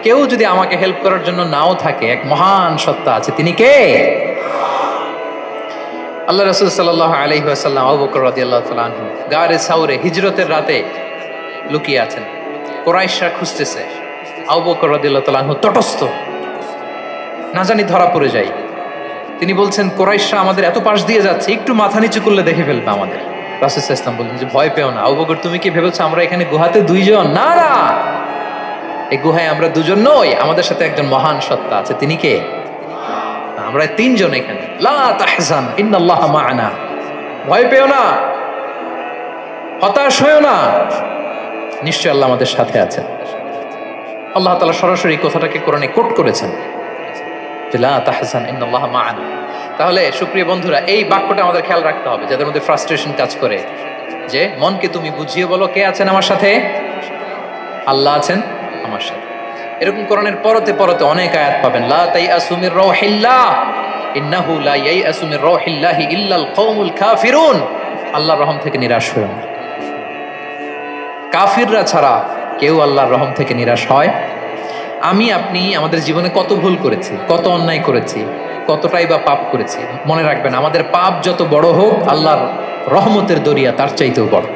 কেউ যদি আমাকে হেল্প করার জন্য নাও থাকে, এক মহান সত্তা আছে, তিনি কে? আল্লাহ রাসূল সাল্লাল্লাহু আলাইহি ওয়াসাল্লাম আবু বকর রাদিয়াল্লাহু তাআলা আনহু গারে সাউরে হিজরতের রাতে লুকিয়ে আছেন। কুরাইশরা খুঁজতেছে, আবু বকর রাদিয়াল্লাহু তাআলা আনহু তটস্থ, না জানি ধরা পড়ে যায়। তিনি বলছেন, কুরাইশরা আমাদের এত পাশ দিয়ে যাচ্ছে, একটু মাথা নিচু করলে দেখে ফেলবে আমাদের। রাসূল সাল্লাল্লাহু আলাইহি ওয়াসাল্লাম বললেন যে ভয় পেও না আবু বকর, তুমি কি ভেবেছো আমরা এখানে গুহাতে দুইজন? না না, এই গুহায় আমরা দুজন নই, আমাদের সাথে একজন মহান সত্তা আছে। তিনি কে? আমরা তিনজন এখানে। লা তাহজান ইন্নাল্লাহা মা'ানা, ভয় পেও না, হতাশ হয়েও না, নিশ্চয় আল্লাহ আমাদের সাথে আছেন। আল্লাহ তাআলা সরাসরি কথাটাকে কোরআনে কোট করেছেন যে লা তাহজান ইন্নাল্লাহা মা'ানা। তাহলে সুপ্রিয় বন্ধুরা, এই বাক্যটা আমাদের খেয়াল রাখতে হবে যাদের মধ্যে ফ্রাস্ট্রেশন কাজ করে, যে মনকে তুমি বুঝিয়ে বলো কে আছেন আমার সাথে? আল্লাহ আছেন আমার সাথে। এরকম কোরআনের পরতে পরতে অনেক আয়াত পাবেন। লা তাইয়াসু মির রাউহিল্লাহ ইন্নাহু লা ইয়াইয়াসু মির রাউহিল্লাহি ইল্লাল কওমুল কাফিরুন। আল্লাহর রহম থেকে নিরাশ হয়ো না। কাফিররা ছাড়া কেউ আল্লাহর রহম থেকে নিরাশ হয়? আমি আপনি আমাদের জীবনে কত ভুল করেছি, কত অন্যায় করেছি, কতটাই বা পাপ করেছি। মনে রাখবেন, আমাদের পাপ যত বড় হোক, আল্লাহর রহমতের দরিয়া তার চাইতেও বড়।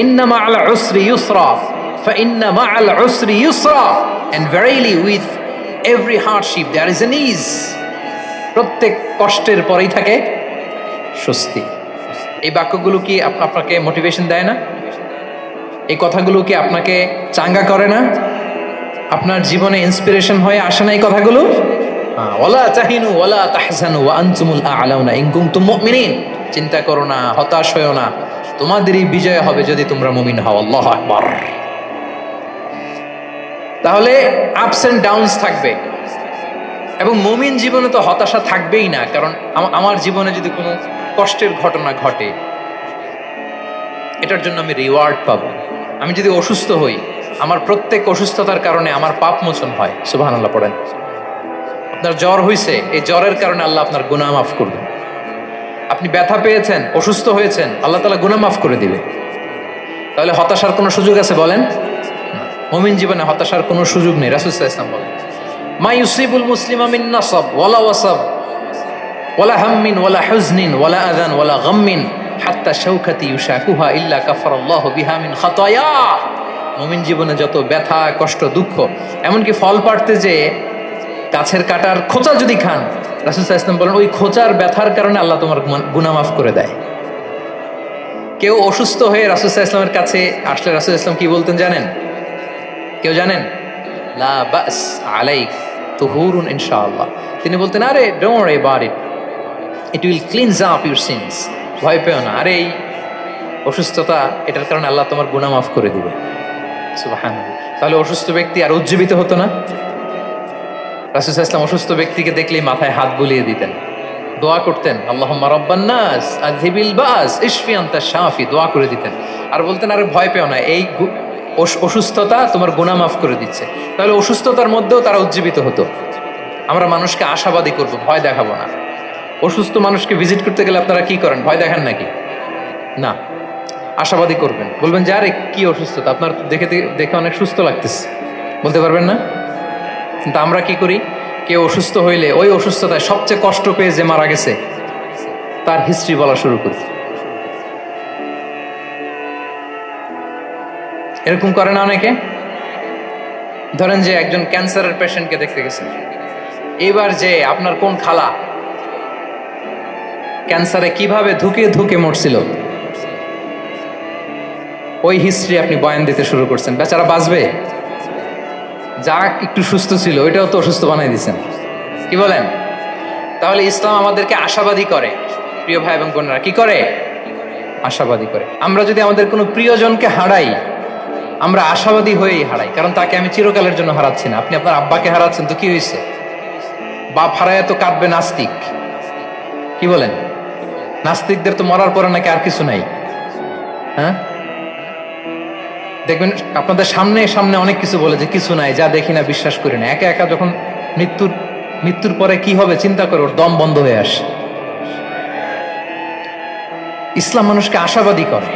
ইন্না মা'আল উসরি ইউসরা فإن مع العسر يسرا and verily with every hardship there is an ease. প্রত্যেক কষ্টের পরেই থাকে স্বস্তি। এই বাক্যগুলো কি আপনাকে মোটিভেশন দেয় না? এই কথাগুলো কি আপনাকে চাঙ্গা করে না? আপনার জীবনে ইন্সপিরেশন হয়ে আসে না এই কথাগুলো? ওয়ালা তাহিনু ওয়ালা তাহজানু ওয়া আনতুমুল আ'লাউনা ইন কুনতুম মুমিনিন। চিন্তা করো না, হতাশ হয়ো না, তোমাদেরই বিজয় হবে যদি তোমরা মুমিন হও। আল্লাহু আকবার। তাহলে আপস এন্ড ডাউনস থাকবে, এবং মুমিন জীবনে তো হতাশা থাকবেই না। কারণ আমার জীবনে যদি কোনো কষ্টের ঘটনা ঘটে, এটার জন্য আমি রিওয়ার্ড পাবো। আমি যদি অসুস্থ হই, আমার প্রত্যেক অসুস্থতার কারণে আমার পাপ মোচন হয়। সুবহানাল্লাহ পড়েন। আপনার জ্বর হয়েছে, এই জ্বরের কারণে আল্লাহ আপনার গুনাহ মাফ করবেন। আপনি ব্যথা পেয়েছেন, অসুস্থ হয়েছেন, আল্লাহ তাআলা গুনাহ মাফ করে দিবে। তাহলে হতাশার কোনো সুযোগ আছে বলেন? মুমিন জীবনে হতাশার কোনো সুযোগ নেই। রাসূল সাল্লাল্লাহু আলাইহি ওয়াসাল্লাম বলেন, মা ইউসিবুল মুসলিমা মিন নাসাব ওয়ালা ওয়াসাব ওয়ালা হাম্মিন ওয়ালা হুজনিন ওয়ালা আযান ওয়ালা গাম্মিন হাত্তা শাওকাতি ইউশাকুহা ইল্লা কাফারাল্লাহু বিহা মিন খাতায়া। মুমিন জীবনে যত ব্যথা, কষ্ট, দুঃখ, এমনকি ফল পাড়তে যে গাছের কাটার খোঁচা যদি খান, রাসূল সাল্লাল্লাহু আলাইহি ওয়াসাল্লাম বলেন ওই খোঁচার ব্যথার কারণে আল্লাহ তোমার গুনাহ মাফ করে দেয়। কেউ অসুস্থ হয়ে রাসূল সাল্লাল্লাহু আলাইহি ওয়াসাল্লামের কাছে আসলে রাসূল সাল্লাল্লাহু আলাইহি ওয়াসাল্লাম কি বলতেন জানেন? কেউ জানেন? লা বাস আলাইক তুহুরুন ইনশাআল্লাহ। তিনি বলতেন, আরে don't worry about it, it will cleanse up your scenes. ভয় পেও না, আরে এই অসুস্থতা, এটার কারণে আল্লাহ তোমার গুনাহ মাফ করে দিবে। সুবহানাল্লাহ। তাহলে অসুস্থ ব্যক্তি আর উজ্জীবিত হতো না? রাসূল সাল্লাল্লাহু আলাইহি ওয়াসাল্লাম অসুস্থ ব্যক্তিকে দেখলেই মাথায় হাত বুলিয়ে দিতেন, দোয়া করতেন, আল্লাহুম্মা রাব্বান নাস আযহিবিল বাস ইশফি আনতা শাফি, দোয়া করে দিতেন। আর বলতেন, আরে ভয় পেও না, এই অসুস্থতা তোমার গুনাহ মাফ করে দিচ্ছে। তাহলে অসুস্থতার মধ্যেও তারা উজ্জীবিত হতো। আমরা মানুষকে আশাবাদী করব, ভয় দেখাবো না। অসুস্থ মানুষকে ভিজিট করতে গেলে আপনারা কি করেন? ভয় দেখান নাকি? না, আশাবাদী করবেন। বলবেন যে আরে কি অসুস্থতা, আপনার দেখে দেখে অনেক সুস্থ লাগতেছে, বলতে পারবেন না? কিন্তু আমরা কি করি? কেউ অসুস্থ হইলে ওই অসুস্থতায় সবচেয়ে কষ্ট পেয়ে যে মারা গেছে তার হিস্ট্রি বলা শুরু করি। এরকম করে না অনেকে? ধরেন যে একজন ক্যান্সারের পেশেন্টকে দেখতে গেছেন, এবার যে আপনার কোন খালা ক্যান্সারে কিভাবে ধুকে ধুকে মরছিল, ওই হিস্ট্রি আপনি বয়ান দিতে শুরু করছেন। বেচারা বাঁচবে? যা একটু সুস্থ ছিল ওইটাও তো অসুস্থ বানাই দিচ্ছেন। কি বলেন? তাহলে ইসলাম আমাদেরকে আশাবাদী করে। প্রিয় ভাই এবং বোনেরা, কি করে? আশাবাদী করে। আমরা যদি আমাদের কোনো প্রিয়জনকে হারাই, আমরা আশাবাদী হয়েই হারাই, কারণ তাকে আমি চিরকালের জন্য হারাচ্ছি না। আপনি আপনার আব্বাকে হারাচ্ছেন, তো কি হয়েছে? বাপ হারায় তো কাঁদবে নাস্তিক। কি বলেন? নাস্তিকদের তো মরার পরে নাকি আর কিছু নাই। হ্যাঁ, দেখবেন আপনাদের সামনে সামনে অনেক কিছু বলে যে কিছু নাই, যা দেখি না, বিশ্বাস করি না। একা একা যখন মৃত্যুর পরে কি হবে চিন্তা করে ওর দম বন্ধ হয়ে আসে। ইসলাম মানুষকে আশাবাদী করে।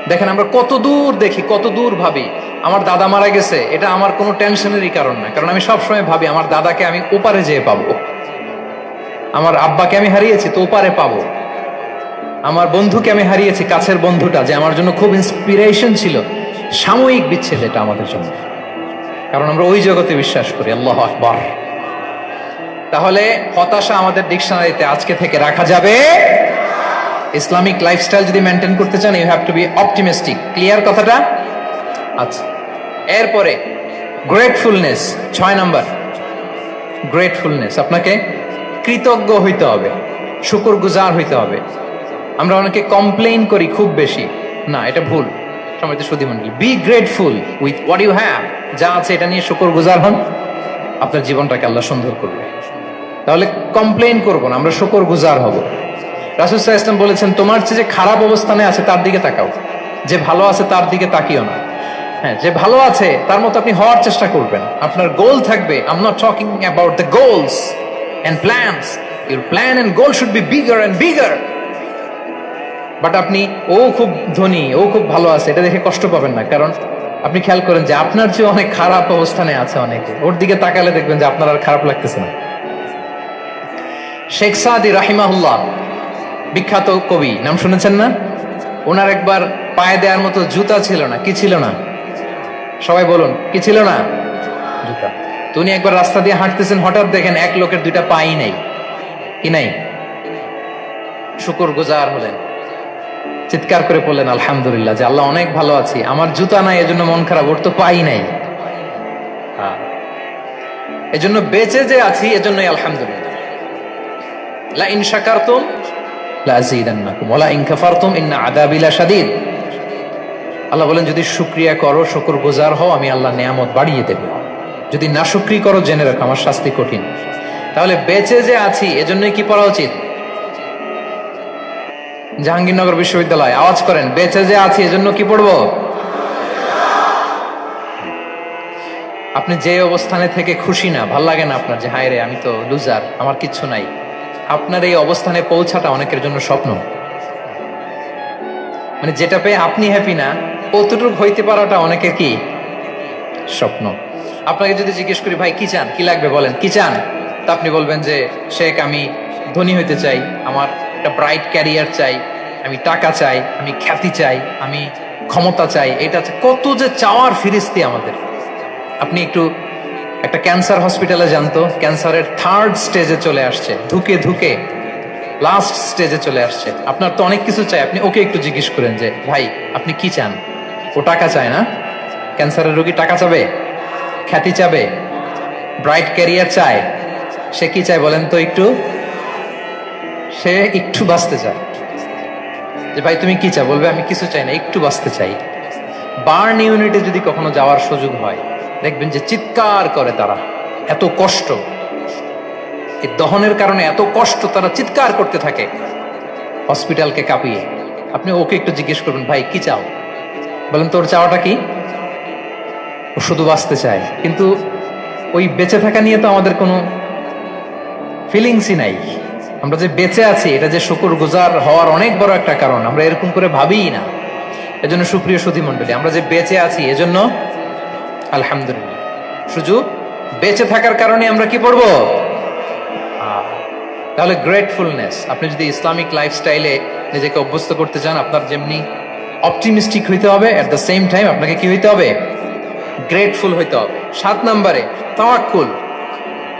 দেখেন আমরা কত দূর দেখি, কত দূর ভাবি। আমার দাদা মারা গেছে, এটা আমার কোনো টেনশনেরই কারণ না, কারণ আমি সবসময় ভাবি আমার দাদাকে আমি ওপারে যেয়ে পাবো, আমার আব্বাকে আমি হারিয়েছি তো ওপারে পাবো, আমার বন্ধুকে আমি হারিয়েছি, কাছের বন্ধুটা যে আমার জন্য খুব ইন্সপিরেশন ছিল, সাময়িক বিচ্ছেদ এটা আমাদের জন্য, কারণ আমরা ওই জগতে বিশ্বাস করি। আল্লাহু আকবার। তাহলে হতাশা আমাদের ডিকশনারিতে আজকে থেকে রাখা যাবে। ইসলামিক লাইফস্টাইল যদি মেনটেন করতে চান, you have to be optimistic. Clear কথাটা? আচ্ছা, এরপরে গ্রেটফুলনেস, 6 নাম্বার। গ্রেটফুলনেস, আপনাকে কৃতজ্ঞ হইতে হবে, শুকরগুজার হইতে হবে। আমরা অনেকে কমপ্লেইন করি খুব বেশি, না এটা ভুল। সম্মানিত সুধীমণ্ডলী, be grateful with what you have. যা আছে এটা নিয়ে শুকরগুজার হন, আপনার জীবনটাকে আল্লাহ সুন্দর করবে। তাহলে কমপ্লেইন করবো না, আমরা শুকরগুজার হব। রাসূল সাল্লাল্লাহু আলাইহি ওয়াসাল্লাম বলেছেন, তোমার চেয়ে যে খারাপ অবস্থানে আছে তার দিকে তাকাও, যে ভালো আছে তার দিকে তাকিও না। হ্যাঁ, যে ভালো আছে তার মতো আপনি হওয়ার চেষ্টা করবেন। আপনার গোল থাকবে, I am not talking about the goals and plans, your plan and goal should be bigger and bigger. But আপনি ও খুব ধনী, ও খুব ভালো আছে এটা দেখে কষ্ট পাবেন না, কারণ আপনি খেয়াল করেন যে আপনার চেয়ে অনেক খারাপ অবস্থানে আছে অনেকে, ওর দিকে তাকালে দেখবেন যে আপনার আর খারাপ লাগতেছে না। শেখ সাদি রাহিমাহুল্লাহ, বিখ্যাত কবি, নাম শুনেছেন না? ওনার একবার পায়ে দেওয়ার মতো জুতা ছিল না। কি ছিল না? সবাই বলুন, কি ছিল না? জুতা। তো উনি একবার রাস্তা দিয়ে হাঁটতেছেন, হঠাৎ দেখেন এক লোকের 2টা পাই নাই। কি নাই? শুকরগুজার হলেন, চিৎকার করে বললেন আলহামদুলিল্লাহ, যে আল্লাহ অনেক ভালো আছি, আমার জুতা নাই এজন্য মন খারাপ, ওর তো পাই নাই। এজন্য বেঁচে যে আছি এজন্যই আলহামদুলিল্লাহ। লা ইন শাকারতুম লা আযীদান্নাকুম ওয়া লা ইন কাফারতুম ইন্না আযাবি লাশাদীদ। আল্লাহ বলেন, যদি শুকরিয়া করো, শুকরগুজার হও, আমি আল্লাহ নিয়ামত বাড়িয়ে দেব। যদি নাশুকরি করো, জেনে রাখো আমার শাস্তি কঠিন। তাহলে বেঁচে যে আছি এজন্যই কি পড়া উচিত? জাহাঙ্গীরনগর বিশ্ববিদ্যালয় আওয়াজ করেন, বেঁচে যে আছি এজন্য কি পড়বো? আপনি যে অবস্থানে থেকে খুশি না, ভাল লাগে না আপনার, যে হায় রে আমি তো লুজার, আমার কিচ্ছু নাই, আপনার এই অবস্থানে পৌঁছাটা অনেকের জন্য স্বপ্ন। মানে যেটা পেয়ে আপনি হ্যাপি না, কতটুকু হইতে পারাটা অনেকের কি স্বপ্ন। আপনাকে যদি জিজ্ঞেস করি, ভাই কি চান, কি লাগবে বলেন, কি চান? তা আপনি বলবেন যে শেখ আমি ধনী হইতে চাই, আমার একটা ব্রাইট ক্যারিয়ার চাই, আমি টাকা চাই, আমি খ্যাতি চাই, আমি ক্ষমতা চাই। এটা কত যে চাওয়ার ফিরিস্তি আমাদের। আপনি একটু একটা ক্যান্সার হসপিটালে জানতো, ক্যান্সারের 3rd স্টেজে চলে আসছে, ধুকে ধুকে লাস্ট স্টেজে চলে আসছে। আপনার তো অনেক কিছু চাই, আপনি ওকে একটু জিজ্ঞেস করেন যে ভাই আপনি কি চান? ও টাকা চায় না? ক্যান্সারের রোগী টাকা চাবে, খ্যাতি চাবে, ব্রাইট ক্যারিয়ার চায়। সে কি চায় বলেন তো একটু? সে একটু বাঁচতে চায়। যে ভাই তুমি কি চাও? বলবে আমি কিছু চাই না, একটু বাঁচতে চাই। বার্ন ইউনিটে যদি কখনো যাওয়ার সুযোগ হয়, দেখবেন যে চিৎকার করে তারা, এত কষ্ট, এই দহনের কারণে এত কষ্ট, তারা চিৎকার করতে থাকে হসপিটালকে কাঁপিয়ে। আপনি ওকে একটু জিজ্ঞেস করবেন, ভাই কি চাও? বলেন তোর চাওয়াটা কি? ও শুধু বাঁচতে চায়, কিন্তু ওই বেঁচে থাকা নিয়ে তো আমাদের কোনো ফিলিংসই নাই। আমরা যে বেঁচে আছি এটা যে শুকরগুজার হওয়ার অনেক বড় একটা কারণ, আমরা এরকম করে ভাবিই না। এজন্য সুপ্রিয় সুধীমণ্ডলী, আমরা যে বেঁচে আছি এজন্য আলহামদুলিল্লাহ। শুধু বেঁচে থাকার কারণে আমরা কি পড়বো? তাহলে গ্রেটফুলনেস, আপনি যদি ইসলামিক লাইফস্টাইলে নিজেকে অভ্যস্ত করতে চান, আপনার যেমনি অপটিমিস্টিক হইতে হবে, এট দ্য সেম টাইম আপনাকে কি হইতে হবে? গ্রেটফুল হইতে হবে। 7 নম্বরে তাওয়াক্কুল।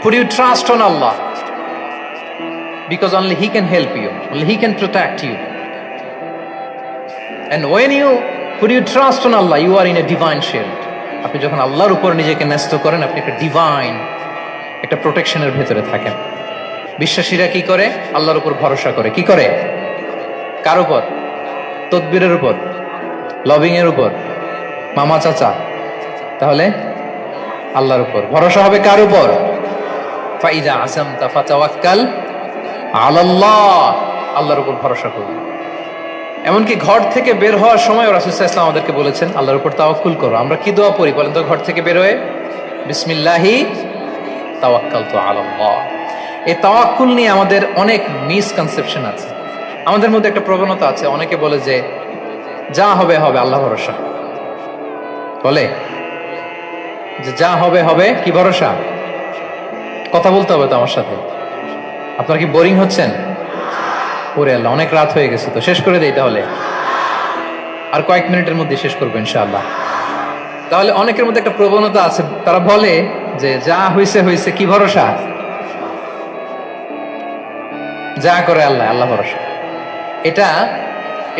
Put your trust on Allah, because only He can help you, only He can protect you. And when you put your trust on Allah, you are in a divine shield. আপনি যখন আল্লাহর উপর নিজেকে ন্যস্ত করেন, আপনি একটা ডিভাইন, একটা প্রোটেকশনের ভেতরে থাকেন। বিশ্বাসীরা কি করে? আল্লাহর উপর ভরসা করে। কি করে? কার উপর? তদবিরের উপর, লবিং এর উপর, মামা চাচা? তাহলে আল্লাহর উপর ভরসা হবে। কার উপর? ফাইদা আযামতা ফাতাওয়াক্কাল আলাল্লাহ, আল্লাহর উপর ভরসা করুন। এমনকি ঘর থেকে বের হওয়ার সময় রাসূল সাল্লাল্লাহু আলাইহি ওয়াসাল্লাম আমাদেরকে বলেছেন আল্লাহর উপর তাওয়াক্কুল করো। আমরা কি দোয়া পড়ি বলেন তো ঘর থেকে বের হয়ে? বিসমিল্লাহি তাওয়াক্কালতু আলাল্লাহ। এই তাওয়াক্কুল নিয়ে আমাদের অনেক মিসকনসেপশন আছে। আমাদের মধ্যে একটা প্রবণতা আছে, অনেকে বলে যে যা হবে হবে, আল্লাহ ভরসা। বলে যে যা হবে হবে, কি ভরসা? কথা বলতে হবে তো আমার সাথে। আপনার কি বোরিং হচ্ছেন? ওরে আল্লাহ, অনেক রাত হয়ে গেছে, তো শেষ করে দেই তাহলে। আর কয়েক মিনিটের মধ্যে শেষ করবো ইনশাআল্লাহ। তাহলে অনেকের মধ্যে একটা প্রবণতা আছে, তারা বলে যে যা হয়েছে হয়েছে, কি ভরসা? যা করে আল্লাহ, আল্লাহ ভরসা। এটা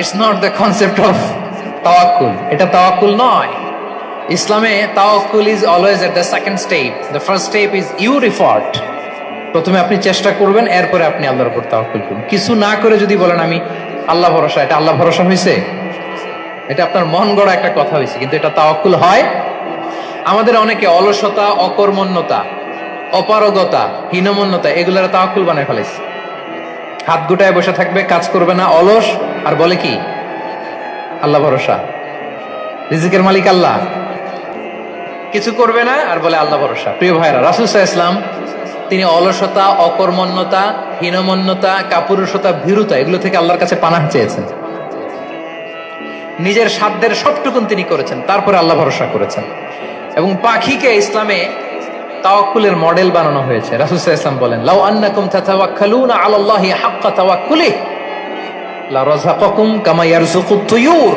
it's not the concept of তাওয়াক্কুল। এটা তাওয়াক্কুল নয়। ইসলামে তাওয়াক্কুল is always at the second step. The first step is your effort. প্রথমে আপনি চেষ্টা করবেন, এরপরে আপনি আল্লাহর উপর তাওয়াক্কুল করুন। কিছু না করে যদি বলেন আমি আল্লাহ ভরসা, এটা আল্লাহ ভরসা হয়েছে? এটা আপনার মন গড়া একটা কথা হয়েছে, কিন্তু এটা তাওয়াক্কুল হয়? আমাদের অনেকে অলসতা, অকর্মণ্যতা, অপারগতা, হীনমন্যতা এগুলোর তাওয়াক্কুল বানায় ফেলেছে। হাত গুটায় বসে থাকবে, কাজ করবে না, অলস, আর বলে কি আল্লাহ ভরসা। রিজিকের মালিক আল্লাহ, কিছু করবে না আর বলে আল্লাহ ভরসা। প্রিয় ভাইরা, রাসূল সাল্লাল্লাহু আলাইহি ওয়াসাল্লাম তিনি অলসতা, অকর্মণ্যতা, হীনমন্যতা, কাপুরুষতা, ভীরুতা এগুলো থেকে আল্লাহর কাছে পানাহ চেয়েছেন। নিজের সাধ্যের সবটুকুন তিনি করেছেন, তারপরে আল্লাহ ভরসা করেছেন। এবং পাখিকে ইসলামে তাওয়াক্কুলের মডেল বানানো হয়েছে। রাসূল সাল্লাল্লাহু আলাইহি ওয়াসাল্লাম বলেন, লাউ আন্নাকুম তাতাওয়াক্কালুনা আলাল্লাহি হাক্কা তাওয়াক্কুলিহি লা রাযাকাকুম কামা ইয়ারযুকুত তুয়ুর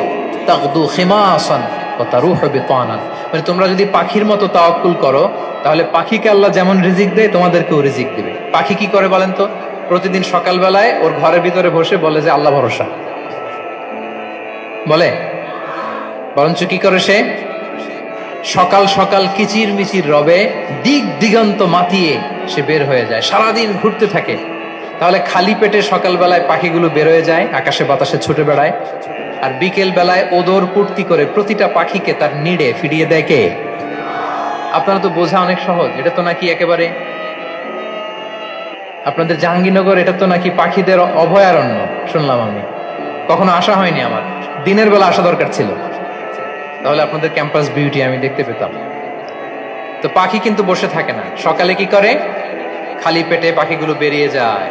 তাগদু খিমাসান ওয়া তারুহু বিতানান। মানে তোমরা যদি পাখির মতো তাওয়াক্কুল করো, তাহলে পাখিকে আল্লাহ যেমন রিজিক দেয় তোমাদেরকেও রিজিক দিবে। পাখি কি করে বলেন তো? প্রতিদিন সকালবেলায় ওর ঘরের ভিতরে বসে বলে যে আল্লাহ ভরসা। বলে বরঞ্চ কি করে সে? সকাল সকাল কিচির মিচির রবে দিক দিগন্ত মাতিয়ে সে বের হয়ে যায়, সারাদিন ঘুরতে থাকে। তাহলে খালি পেটে সকালবেলায় পাখিগুলো বের হয়ে যায়, আকাশে বাতাসে ছুটে বেড়ায়, আর বিকেল বেলায় ওদর পূর্তি করে প্রতিটা পাখিকে তার নিড়ে ফিরিয়ে দেয় কে? আপনারা তো বোঝা অনেক সহজ। এটা তো নাকি একেবারে আপনাদের জাহাঙ্গীরনগর, এটা তো নাকি পাখিদের অভয়ারণ্য শুনলাম আমি। কখনো আসা হয়নি আমার, দিনের বেলা আসা দরকার ছিল, তাহলে আপনাদের ক্যাম্পাস বিউটি আমি দেখতে পেতাম। তো পাখি কিন্তু বসে থাকে না, সকালে কি করে? খালি পেটে পাখিগুলো বেরিয়ে যায়,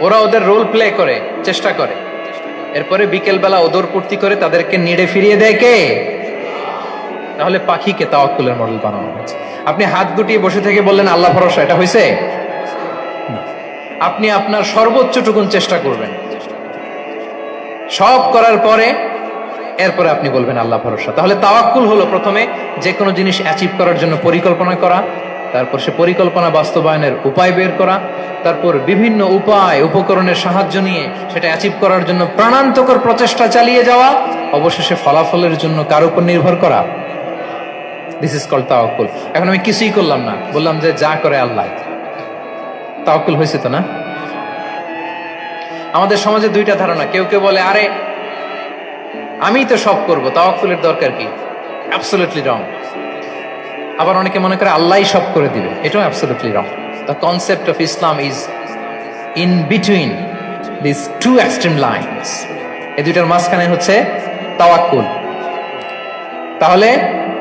ওরা ওদের রোল প্লে করে, চেষ্টা করে, এরপরে বিকেল বেলা ওদর পূর্তি করে তাদেরকে নিড়ে ফিরিয়ে দেয় কে? তাহলে পাখিকে তাওয়াক্কুলের মডেল বানানো হয়েছে। আপনি হাত গুটিয়ে বসে থেকে বললেন আল্লাহ ভরসা, এটা হয়েছে? আপনি আপনার সর্বোচ্চটুকুন চেষ্টা করবেন, সব করার পরে এরপরে আপনি বলবেন আল্লাহ ভরসা। তাহলে তাওয়াক্কুল হলো প্রথমে যে কোনো জিনিস অ্যাচিভ করার জন্য পরিকল্পনা করা, তারপর সে পরিকল্পনা বাস্তবায়নের উপায় বের করা, তারপর বিভিন্ন উপায় উপকরণের সাহায্য নিয়ে সেটা অ্যাচিভ করার জন্য প্রাণান্তকর প্রচেষ্টা চালিয়ে যাওয়া, অবশেষে ফলাফলের জন্য কার উপর নির্ভর করা। দিস ইজ কল্ড তাওয়াক্কুল। এখন আমি কিছুই করলাম না, বললাম যে যা করে আল্লাহ, তাওয়াক্কুল হয়েছে তো না? আমাদের সমাজে দুইটা ধারণা। কেউ কেউ বলে আরে আমি তো সব করব, তাওয়াক্কুলের দরকার কি? Absolutely wrong. আবার অনেকে মনে করে আল্লাহই সব করে দিবে, এটাও absolutely wrong. The concept of Islam is in between this two extreme lines. এই দুইটার মাঝখানে হচ্ছে তাওয়াক্কুল। তাহলে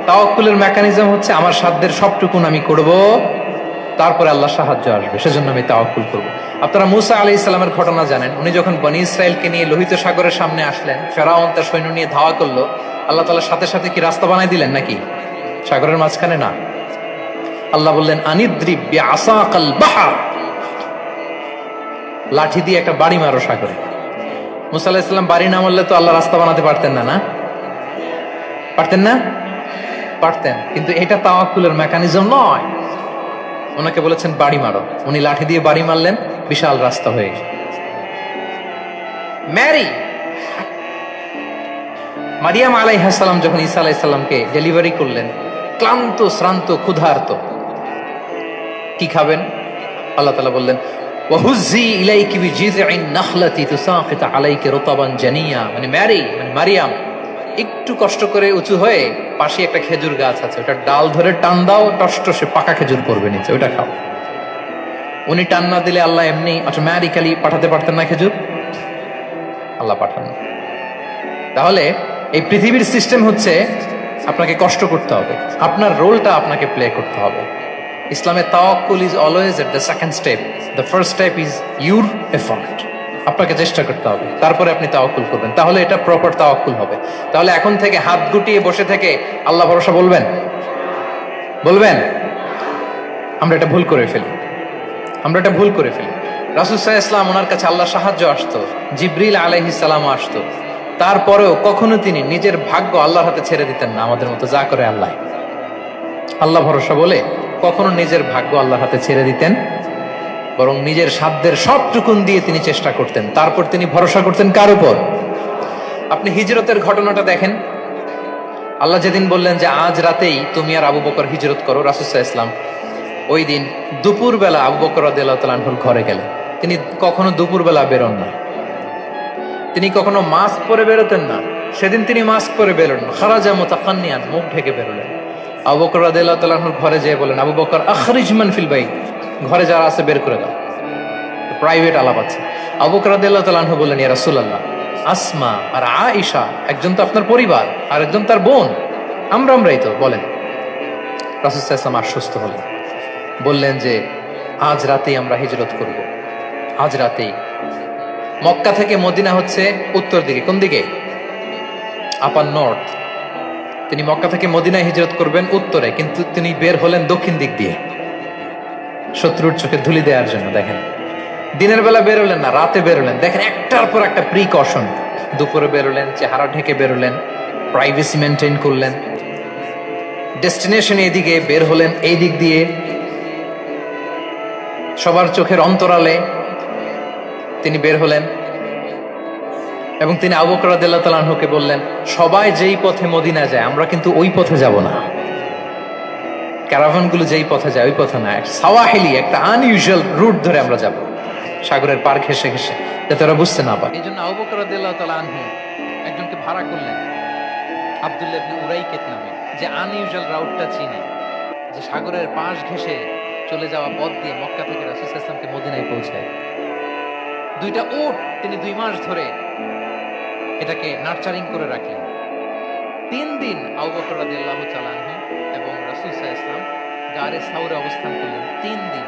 তাওয়াক্কুলের মেকানিজম হচ্ছে আমার সাধ্যের সবটুকুন আমি করব, তারপরে আল্লাহ সাহায্য আসবে, সেজন্য আমি তাওয়াক্কুল করব। আপনারা মুসা আলাইহিস সালামের ঘটনা জানেন। উনি যখন বনী ইসরায়েলকে নিয়ে লোহিত সাগরের সামনে আসলেন, ফেরাউন তার সৈন্য নিয়ে ধাওয়া করলো, আল্লাহ তাআলার সাথে সাথে কি রাস্তা বানাই দিলেন নাকি? সাগরের মাঝখানে না। আল্লাহ বললেন আনিদ্রিব বিআসাকাল বাহর, লাঠি দিয়ে একটা বাড়ি মারো সাগরে। মুসা আলাইহিস সালাম বাড়ি না মারলে তো আল্লাহ রাস্তা বানাতে পারতেন না, না পারতেন না? পারতেন, কিন্তু এটা তাওয়াক্কুলের মেকানিজম নয়। ওনাকে বলেছেন বাড়ি মারো, উনি লাঠি দিয়ে বাড়ি মারলেন, বিশাল রাস্তা হয়ে গেল। মারিয়াম আলাইহিস সালাম যখন ঈসা আলাইহিস সালামকে ডেলিভারি করলেন, ক্লান্ত শ্রান্ত ক্ষুধার্ত, কি খাবেন? আল্লাহ তাআলা বললেন ওয়াহুজ্জি ইলাইকি বিজিযইন নাখলাতি তুসাকিত আলাইকি রুতাবান জানিয়া। মানে মারিয়াম একটু কষ্ট করে উঁচু হয়ে পাশে একটা খেজুর গাছ আছে, ওটা ডাল ধরে টান দাও, টসটসে পাকা খেজুর পড়বে নিচে, ওটা খাও। উনি টান না দিলে আল্লাহ এমনি অটোমেটিক্যালি পাঠাতে পারতেন না খেজুর? আল্লাহ পাঠান। তাহলে এই পৃথিবীর সিস্টেম হচ্ছে আপনাকে কষ্ট করতে হবে, আপনার রোলটা আপনাকে প্লে করতে হবে। ইসলামে তাওয়াক্কুল is always at the second step. The first step is your effort. আপনাকে চেষ্টা করতে হবে, তারপরে আপনি তাওয়াক্কুল করবেন, তাহলে এটা প্রপার তাওয়াক্কুল হবে। তাহলে এখন থেকে হাত গুটিয়ে বসে থেকে আল্লাহ ভরসা বলবেন? বলবেন? আমরা এটা ভুল করে ফেলি, আমরা এটা ভুল করে ফেলি। রাসূল সাল্লাল্লাহু আলাইহি ওয়াসাল্লাম, ওনার কাছে আল্লাহ সাহায্য আসতো, জিবরিল আলাইহিস সালাম আসতো, তারপরেও কখনো তিনি নিজের ভাগ্য আল্লাহর হাতে ছেড়ে দিতেন না। আমাদের মতো যা করে আল্লাহ, আল্লাহ ভরসা বলে কখনো নিজের ভাগ্য আল্লাহর হাতে ছেড়ে দিতেন, বরং নিজের সাধ্যের সবটুকুন দিয়ে তিনি চেষ্টা করতেন। তারপর তিনি ভরসা করতেন কার উপর? আপনি হিজরতের ঘটনাটা দেখেন। আল্লাহ যেদিন বললেন যে আজ রাতেই তুমি আর আবু বকর হিজরত করো, রাসূল সাল্লাল্লাহু আলাইহি ওয়াসাল্লাম ওই দিন দুপুরবেলা আবু বকর রাদিয়াল্লাহু তাআলা আনহুর ঘরে গেলেন। তিনি কখনো দুপুরবেলা বেরোন না, তিনি কখনো মাস্ক পরে বেরোতেন না। সেদিন তিনি মাস্ক পরে বেরোলেন, খারাজা মুতাকান্নিয়ান, মুখ ঢেকে বেরোলেন। আবু বকর রাদিয়াল্লাহু তাআলা আনহুর ঘরে যেয়ে বলেন, আবু বকর আখরিজ মান ফিল বাইত, ঘরে যারা আছে বের করে দাও, প্রাইভেট আলাপ আছে। আবু বকর রাদিয়াল্লাহু তাআলা আনহু বললেন, ইয়া রাসূলুল্লাহ, আসমা আর আয়েশা একজন তো আপনার পরিবার আর একজন তার বোন, আমরাই তো, বলেন। রাসূল সাল্লাল্লাহু আলাইহি ওয়াসাল্লাম আশ্বস্ত হলেন, বললেন যে আজ রাতেই আমরা হিজরত করব, আজ রাতেই। মক্কা থেকে মদিনা হচ্ছে উত্তর দিকে, কোন দিকে? আপার নর্থ। তিনি মক্কা থেকে মদিনায় হিজরত করবেন উত্তরে, কিন্তু তিনি বের হলেন দক্ষিণ দিক দিয়ে, শত্রুর চোখে ধুলি দেওয়ার জন্য। দেখেন, দিনের বেলা বেরোলেন না, রাতে বেরোলেন। দেখেন, একটার পর একটা প্রিকশন। দুপুরে বেরোলেন, চেহারা ঢেকে বেরোলেন, প্রাইভেসি মেনটেন করলেন। ডেস্টিনেশন এদিকে, বের হলেন এই দিক দিয়ে, সবার চোখের অন্তরালে তিনি বের হলেন। এবং তিনি আবু বকর রাদিয়াল্লাহু তাআলা আনহুকে বললেন, সবাই যেই পথে মদিনা যায় আমরা কিন্তু ওই পথে যাব না, ক্যারাভানগুলো যেই পথে যায় ওই পথে না, সাওয়াহিলি একটা আনইউজুয়াল রুট ধরে আমরা যাব, সাগরের পার ঘেঁষে ঘেঁষে, যাতে ওরা বুঝতে না পারে। এই জন্য আবু বকর রাদিয়াল্লাহু তাআলা আনহু একজনকে ভাড়া করলেন, আব্দুল্লাহ ইবনে উরাইকিত নামে, যে আনইউজুয়াল রাউটটা চিনে, যে সাগরের পাশ ঘেঁষে চলে যাওয়া পথ দিয়ে মক্কা থেকে রাসূল সাল্লাল্লাহু আলাইহি ওয়াসাল্লামকে মদিনায় পৌঁছায়। দুইটা উট তিনি 2 মাস ধরে এটাকে নার্চারিং করে রাখলেন। 3 দিন আবু বকর রাদিয়াল্লাহু তাআলা আনহু এবং রাসূল সাল্লাল্লাহু আলাইহি ওয়াসাল্লাম গারে সাউরে অবস্থান করলেন 3 দিন,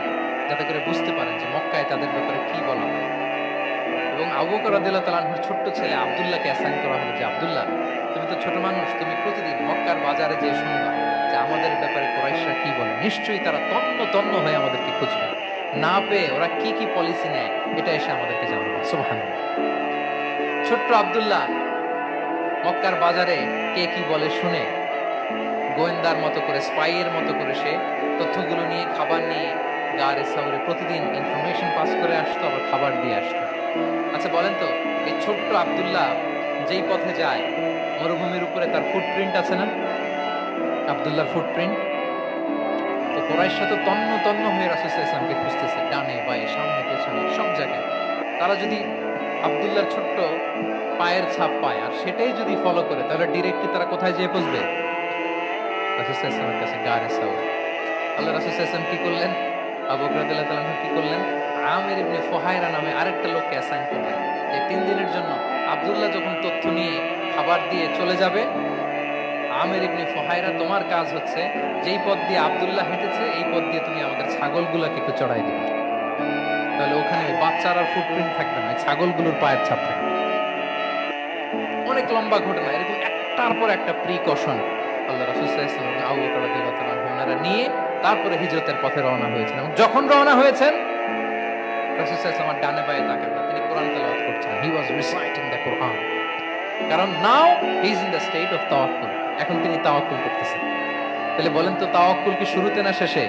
যাতে করে বুঝতে পারেন যে মক্কায় তাদের ব্যাপারে কি বলা হয়। এবং আবু বকর রাদিয়াল্লাহু তাআলা আনহুর ছোট্ট ছেলে আব্দুল্লাহকে অ্যাসাইন করা হলো যে, আব্দুল্লাহ, তুমি তো ছোট মানুষ, তুমি প্রতিদিন মক্কার বাজারে যেয়ে শুনবা যে আমাদের ব্যাপারে কুরাইশরা কি বলে। নিশ্চয়ই তারা তন্ন তন্ন হয়ে আমাদেরকে খুঁজবে, না পেয়ে ওরা কি কি পলিসি নেয় এটা এসে আমাদেরকে জানাবে। সুবহানাল্লাহ। ছোট্ট আব্দুল্লাহ মক্কার বাজারে কে কি বলে শুনে গোয়েন্দার মতো করে, স্পাইয়ের মতো করে সে তথ্যগুলো নিয়ে, খাবার নিয়ে গারে সাউরে প্রতিদিন ইনফরমেশন পাস করে আসতো, আবার খাবার দিয়ে আসতো। আচ্ছা বলেন তো, এই ছোট্ট আব্দুল্লাহ যেই পথে যায়, মরুভূমির উপরে তার ফুটপ্রিন্ট আছে না, আব্দুল্লাহর ফুটপ্রিন্ট। তো কুরাইশরা তো তন্ন তন্ন হয়ে রাসূল সাল্লাল্লাহু আলাইহি ওয়াসাল্লামকে খুঁজতেছে, ডানে বাঁয়ে, সামনে পেছনে, সব জায়গায়। তারা যদি আব্দুল্লাহর ছোট্ট পায়ের ছাপ পায় আর সেটাই যদি ফলো করে, তাহলে ডিরেক্টলি তারা কোথায় যেয়ে পৌঁছবে? রাসূল সাল্লাল্লাহু আলাইহি ওয়াসাল্লামের কাছে, গারে সাউর। আল্লাহ রাসূল সাল্লাল্লাহু আলাইহি ওয়াসাল্লাম কি করলেন? আবু বকর রাদিয়াল্লাহু তাআলা আনহু কি করলেন? আমির ইবনে ফুহায়রা নামে আরেকটা লোককে অ্যাসাইন করলেন, যে 3 দিনের জন্য আব্দুল্লাহ যখন তথ্য নিয়ে খাবার দিয়ে চলে যাবে, আমির ইবনে ফুহায়রা, তোমার কাজ হচ্ছে যেই পথ দিয়ে আব্দুল্লাহ হেঁটেছে এই পথ দিয়ে তুমি আমাদের ছাগলগুলোকে একটু চড়াই দিবে। তাহলে ওখানে বাচ্চার আর ফুটপ্রিন্ট থাকবে না, ছাগলগুলোর পায়ের ছাপ থাকবে। অনেক লম্বা ঘটনা, এরকম একটার পর একটা প্রিকশন আল্লাহ রাসূল সাল্লাল্লাহু আলাইহি ওয়াসাল্লাম, আবু বকর রাদিয়াল্লাহু তাআলা আনহু ওনারা নিয়ে তারপরে হিজরতের পথে রওনা হয়েছেন। এবং যখন রওনা হয়েছেন, রাসূল সাল্লাল্লাহু আলাইহি ওয়াসাল্লাম ডানে বাঁয়ে তাকান না, তিনি কোরআন তেলাওয়াত করছেন। হি ওয়াজ রিসাইটিং দ্য কোরআন, কারণ now he is in the state of তাওয়াক্কুল, এখন তিনি তাওয়াক্কুল করতেছেন। তাহলে বলেন তো, তাওয়াক্কুল কি শুরুতে না শেষে?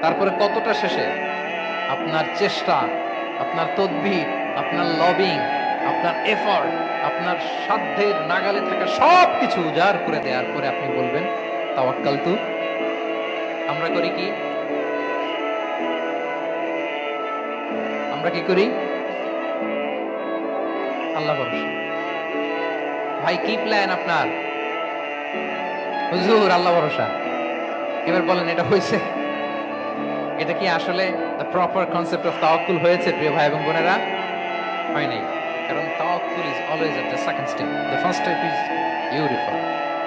তারপরে কতটা শেষে? আপনার চেষ্টা, আপনার তদবির, আপনার লবিং, আপনার এফর্ট, আপনার সাধ্যের নাগালে থাকা সব কিছু উজাড় করে দেওয়ার পরে আপনি বলবেন তাওয়াক্কালতু। আমরা করি কি? আমরা কি করি? আল্লাহ ভরসা। ভাই কি প্ল্যান আপনার? হুজুর আল্লাহ ভরসা। এবার বলেন, এটা হয়েছে? এটা কি আসলে দ্য প্রপার কনসেপ্ট অফ তাওয়াক্কুল হয়েছে প্রিয় ভাই এবং বোনেরা? হয় নাই। কারণ তাওয়াক্কুল is always at the second step, the first step is you refer.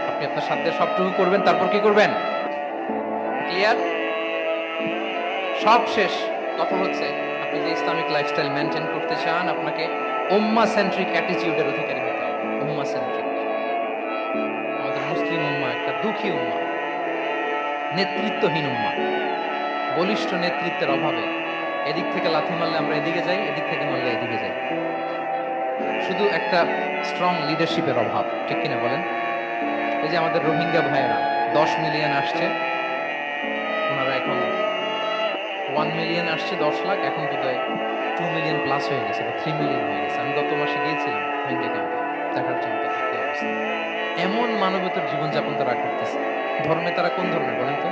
আপনি আপনার সাধ্যের সবটুকু করবেন, তারপর কি করবেন? ক্লিয়ার? সব শেষ। কথা হচ্ছে আপনি যদি ইসলামিক লাইফস্টাইল মেনটেন করতে চান, আপনাকে উম্মাহ সেন্ট্রিক অ্যাটিটিউডের অধিকারী হতে হবে। উম্মাহ সেন্ট্রিক। আমাদের মুসলিম উম্মাহ একটা দুঃখী উম্মাহ, নেতৃত্বহীন উম্মাহ, বলিষ্ঠ নেতৃত্বের অভাবে এদিক থেকে লাথি মারলে আমরা এদিকে যাই, এদিক থেকে মারলে এদিকে যাই। শুধু একটা স্ট্রং লিডারশিপের অভাব, ঠিক কিনা বলেন? এই যে আমাদের রোহিঙ্গা ভাইয়েরা 10 মিলিয়ন আসছে, ওনারা এখন 1 মিলিয়ন আসছে, 10 লাখ, এখন বোধহয় 2 মিলিয়ন প্লাস হয়ে গেছে বা 3 মিলিয়ন হয়ে গেছে। আমি গত মাসে গিয়েছিলাম রোহিঙ্গা ক্যাম্পে দেখার জন্য তাদের কি অবস্থা। এমন মানবতার জীবনযাপন তারা করতেছে। ধর্মে তারা কোন ধর্মের বলেন তো?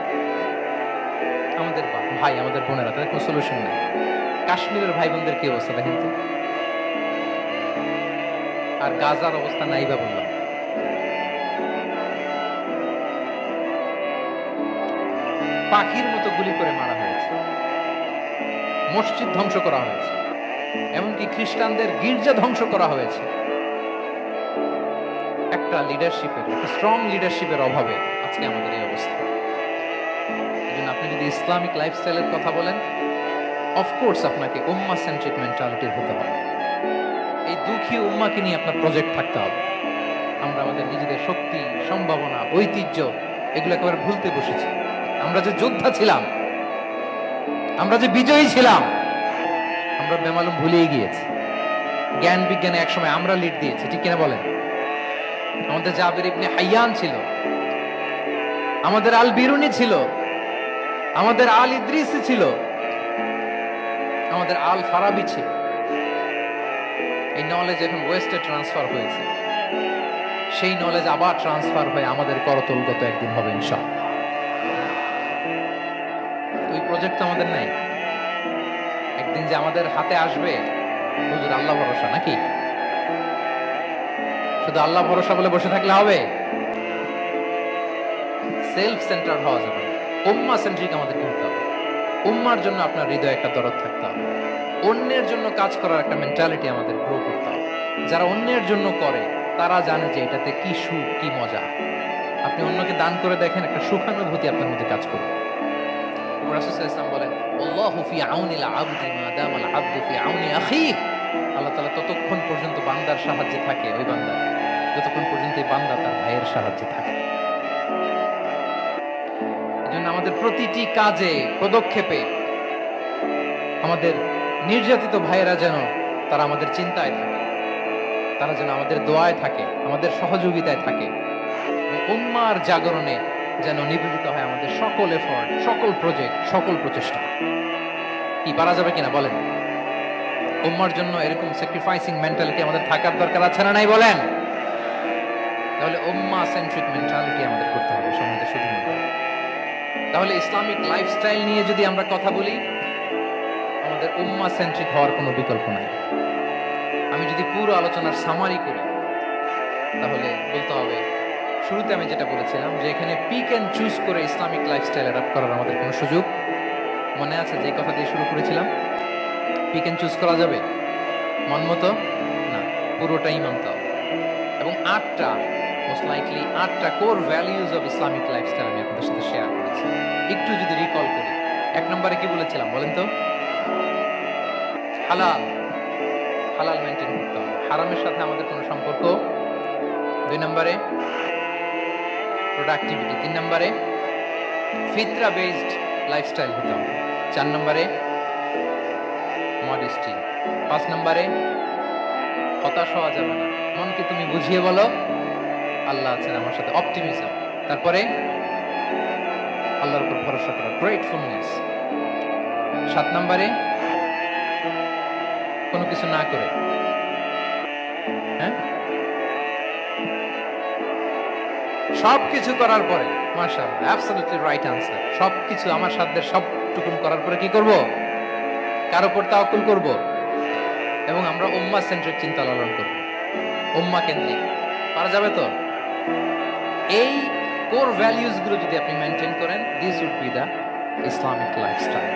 আমাদের ভাই, আমাদের বোনেরা, তাদের কোনো সলিউশন নেই। কাশ্মীরের ভাই বোনদের কি অবস্থা দেখেন তো। আর গাজার অবস্থা নাই বা বললাম। পাখির মতো গুলি করে মারা হয়েছে, মসজিদ ধ্বংস করা হয়েছে, এমনকি খ্রিস্টানদের গির্জা ধ্বংস করা হয়েছে। একটা লিডারশিপের, একটা স্ট্রং লিডারশিপের অভাবে আজকে আমাদের এই অবস্থা। এজন্য আপনি যদি ইসলামিক লাইফস্টাইলের কথা বলেন, অফকোর্স আপনাকে উম্মাহ সেন্ট্রিক মেন্টালিটির হতে হবে। এই দুঃখী উম্মাকে নিয়ে আপনার প্রজেক্ট থাকতে হবে। আমরা আমাদের নিজেদের শক্তি, সম্ভাবনা, ঐতিহ্য এগুলো একেবারে ভুলতে বসেছি। আমরা যে যোদ্ধা ছিলাম, আমরা যে বিজয়ী ছিলাম, আমরা বেমালুম ভুলেই গিয়েছি। জ্ঞান বিজ্ঞানে একসময় আমরা লিড দিয়েছি, ঠিক কিনা বলেন? আমাদের জাবির ইবনে হাইয়ান ছিল, আমাদের আল বিরুনি ছিল, আমাদের আল ইদ্রিসি ছিল, আমাদের আল ফারাবি ছিল। এই নলেজ এখন ওয়েস্টে ট্রান্সফার হয়েছে, সেই নলেজ আবার ট্রান্সফার হয়ে আমাদের করতলগত একদিন হবে ইনশাআল্লাহ। ওই প্রজেক্ট আমাদের নাই। একদিন যে আমাদের হাতে আসবে, হুজুর আল্লাহ ভরসা নাকি? শুধু আল্লাহ ভরসা বলে বসে থাকলে হবে? সেলফ সেন্টার হওয়া যাবে না। উম্মাহ সেন্ট্রিক আমাদেরকে হতে হবে। উম্মার জন্য আপনার হৃদয়ে একটা দরদ থাকতে হবে। অন্যের জন্য কাজ করার একটা মেন্টালিটি আমাদের গ্রো করতে হবে। যারা অন্যের জন্য করে তারা জানে যে এটাতে কি সুখ, কি মজা। আপনি অন্যকে দান করে দেখেন, একটা সুখানুভূতি আপনার মধ্যে কাজ করবে। রাসূল সাল্লাল্লাহু আলাইহি ওয়াসাল্লাম বলেন, আল্লাহু ফি আউনিল আবদি মা দামাল আবদু ফি আউনি আখিহি। আল্লাহ তাআলা ততক্ষণ পর্যন্ত বান্দার সাহায্যে থাকে, ওই বান্দা, যতক্ষণ পর্যন্ত এই বান্দা তার ভাইয়ের সাহায্যে থাকে। এজন্য আমাদের প্রতিটি কাজে, পদক্ষেপে আমাদের নির্যাতিত ভাইয়েরা যেন তারা আমাদের চিন্তায় থাকে, তারা যেন আমাদের দোয়ায় থাকে, আমাদের সহযোগিতায় থাকে। উম্মাহর জাগরণে যেন নিবেদিত হয় আমাদের সকল এফোর্ট, সকল প্রজেক্ট, সকল প্রচেষ্টা। কি পারা যাবে কিনা বলেন? উম্মাহর জন্য এরকম স্যাক্রিফাইসিং মেন্টালিটি আমাদের থাকার দরকার আছে না নাই বলেন? তাহলে উম্মাহ সেন্ট্রিক মেন্টালিটি আমাদের করতে হবে সম্মানিত সুধীমণ্ডলী। তাহলে ইসলামিক লাইফস্টাইল নিয়ে যদি আমরা কথা বলি, আমাদের উম্মাহ সেন্ট্রিক হওয়ার কোনো বিকল্প নাই। আমি যদি পুরো আলোচনার সামারি করি, তাহলে বলতে হবে, শুরুতে আমি যেটা বলেছিলাম যে এখানে পিক এন্ড চুজ করে ইসলামিক লাইফস্টাইল অ্যাডাপ্ট করার আমাদের কোনো সুযোগ মনে আছে? যে কথা দিয়ে শুরু করেছিলাম, পিক এন্ড চুজ করা যাবে মন মতো না, পুরোটাই মানতে হবে। এবং 8টা, মোস্ট লাইকলি 8টা core values of Islamic lifestyle আমি আপনাদের সাথে শেয়ার করেছি। একটু যদি রিকল করি, 1 নম্বরে কি বলেছিলাম বলেন তো? হালাল, হালাল মেনটেন করতে হবে, হারামের সাথে আমাদের কোনো সম্পর্ক। 2 নম্বরে প্রোডাক্টিভিটি। 3 নম্বরে ফিতরা বেসড লাইফস্টাইল হতে হবে। 4 নম্বরে মডেস্টি। 5 নম্বরে হতাশ হওয়া যাবে না, মনকে তুমি বুঝিয়ে বলো আল্লাহ আছেন আমার সাথে, অপটিমিজম। তারপরে আল্লাহর উপর ভরসা করা, গ্রেটফুলনেস। 7 নম্বরে কোনো কিছু না করে, হ্যাঁ, সবকিছু করার পরে, মাশাআল্লাহ, অ্যাবসলিউটলি রাইট আনসার। সবকিছু আমার সাধ্যের সবটুকুন করার পরে কি করব? কার উপর তাওয়াক্কুল করব? এবং আমরা উম্মাহ সেন্ট্রিক চিন্তা লালন করব, উম্মাহ কেন্দ্রিক। পারা যাবে তো? এই কোর ভ্যালিউজ গুলো যদি আপনি মেনটেন করেন, this would be the Islamic lifestyle.